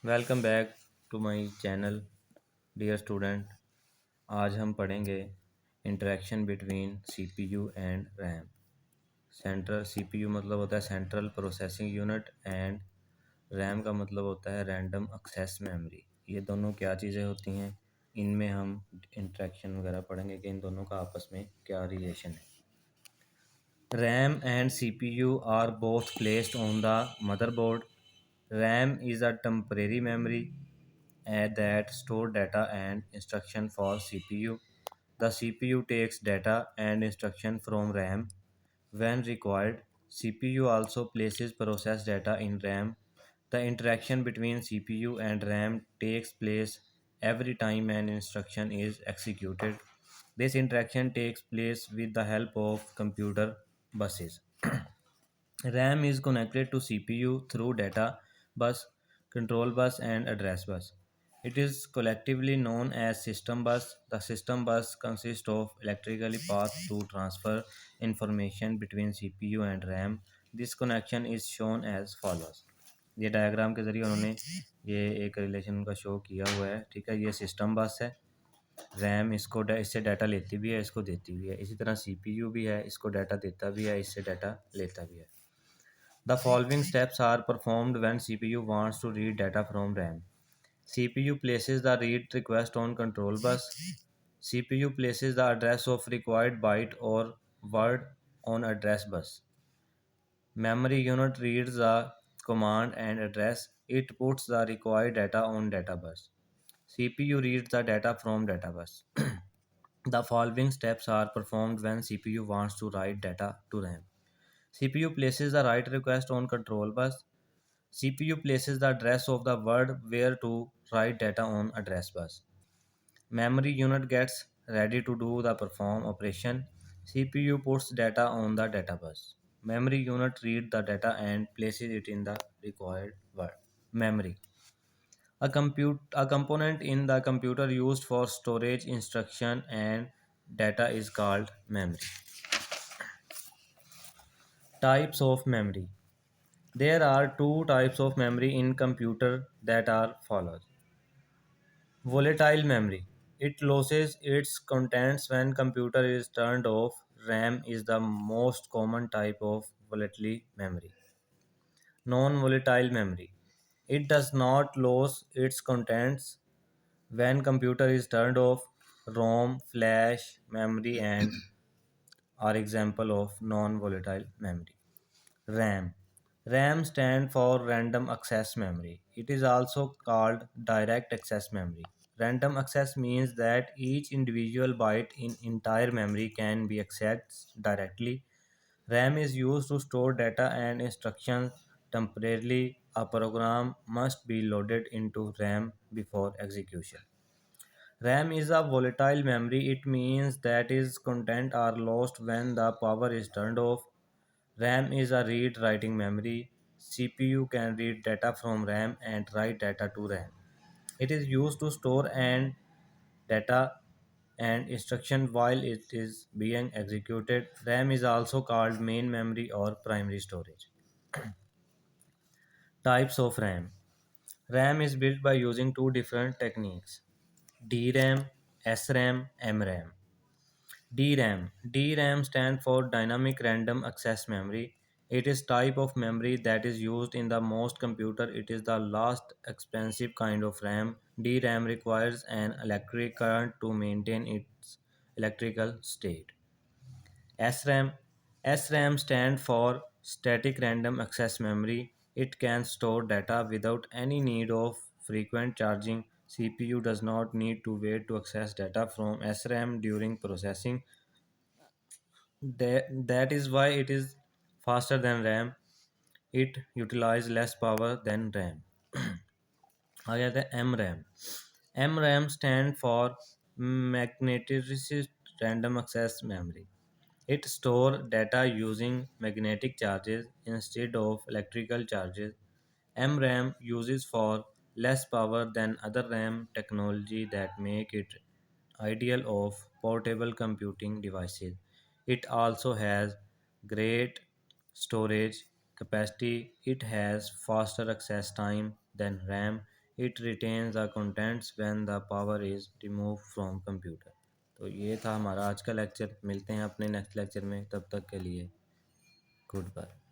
Welcome back to my channel dear student. आज हम पढ़ेंगे interaction between CPU and RAM. Central CPU मतलब होता है central processing unit and RAM का मतलब होता है रैंडम एक्सेस मेमोरी। ये दोनों क्या चीज़ें होती हैं, इनमें हम इंटरेक्शन वगैरह पढ़ेंगे कि इन दोनों का आपस में क्या रिलेशन है। RAM and CPU are both placed on the motherboard. RAM is a temporary memory that store data and instruction for CPU. The CPU takes data and instruction from RAM when required. CPU also places process data in RAM. The interaction between CPU and RAM takes place every time an instruction is executed. This interaction takes place with the help of computer buses. RAM is connected to CPU through data bus, control bus, and address bus. It is collectively known as system bus. The system bus consists of electrically path to transfer information between CPU and RAM. This connection is shown as follows. ये diagram के ज़रिए उन्होंने ये एक relation का show किया हुआ है। ठीक है, ये सिस्टम बस है। रैम इससे डाटा लेती भी है, इसको देती भी है। इसी तरह सीपीयू भी है, इसको डाटा देता भी है, इससे डाटा लेता भी है। The following steps are performed when CPU wants to read data from RAM. CPU places the read request on control bus. CPU places the address of required byte or word on address bus. Memory unit reads the command and address. It puts the required data on data bus. CPU reads the data from data bus. The following steps are performed when CPU wants to write data to RAM. CPU places the write request on control bus. CPU places the address of the word where to write data on address bus. Memory unit gets ready to do the perform operation. CPU puts data on the data bus. Memory unit reads the data and places it in the required word. Memory. A component in the computer used for storage instruction and data is called memory. Types of memory. There are two types of memory in computer that are follows. Volatile memory. It loses its contents when computer is turned off. RAM is the most common type of volatile memory. Non-volatile memory. It does not lose its contents when computer is turned off. ROM, flash, memory and are example of non-volatile memory. RAM. RAM stand for random access memory. It is also called direct access memory. Random access means that each individual byte in entire memory can be accessed directly. RAM is used to store data and instructions temporarily. A program must be loaded into RAM before execution. RAM is a volatile memory. It means that its content are lost when the power is turned off. RAM is a read-writing memory. CPU can read data from RAM and write data to RAM. It is used to store and data and instruction while it is being executed. RAM is also called main memory or primary storage. Types of RAM. RAM is built by using two different techniques: DRAM, SRAM, MRAM. DRAM. DRAM stands for Dynamic Random Access Memory. It is type of memory that is used in the most computer. It is the last expensive kind of RAM. DRAM requires an electric current to maintain its electrical state. SRAM. SRAM stands for Static Random Access Memory. It can store data without any need of frequent charging. CPU does not need to wait to access data from SRAM during processing. That is why it is faster than RAM. It utilizes less power than RAM. आ जाता है MRAM. MRAM stand for Magnetic Random Access Memory. It stores data using magnetic charges instead of electrical charges. MRAM uses for less power than other RAM technology that make it ideal of portable computing devices. It also has great storage capacity. It has faster access time than RAM. It retains the contents when the power is remove from computer. तो ये था हमारा आज का lecture. मिलते हैं अपने next lecture में, तब तक के लिए गुड बाय।